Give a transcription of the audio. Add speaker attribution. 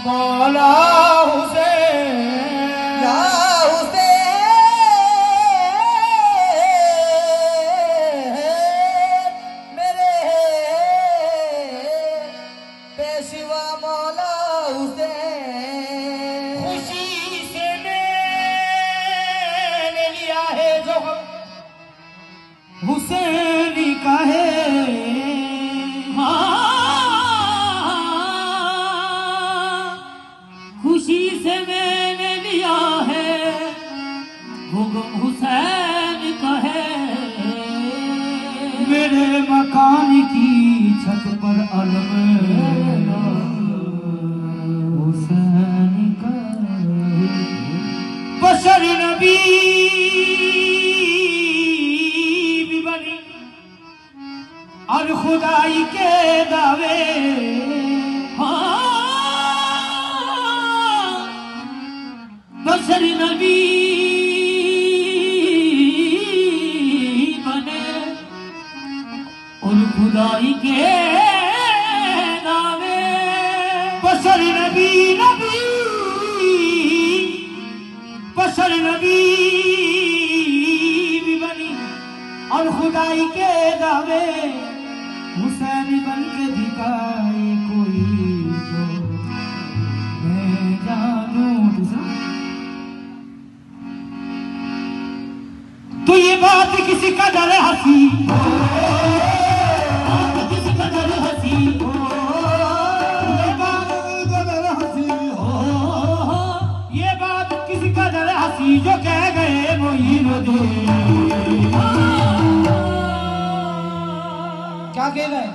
Speaker 1: मौला हुसैन
Speaker 2: या हुसैन मेरे पेशवा मौला हुसैन।
Speaker 1: खुशी से मैंने लिया है जो हुसैनी का है। खुशी से मैंने लिया है हुक्म हुसैन का है। मेरे मकान की छत पर अलम हुसैन का है। बशर नबी भी बनी और खुदाई के दावे। बशर नबी बने और खुदाई के दावे। बशर नबी बशर नबी भी बनी और खुदाई के दावे। हुसैन बन के दिखाए कोई तो मैं जानूं। तो ये बात किसी का डर हंसी, किसी का डर हंसी, ये बात किसी का डर हंसी जो कह गए मोइनुद्दीन। क्या कह गए?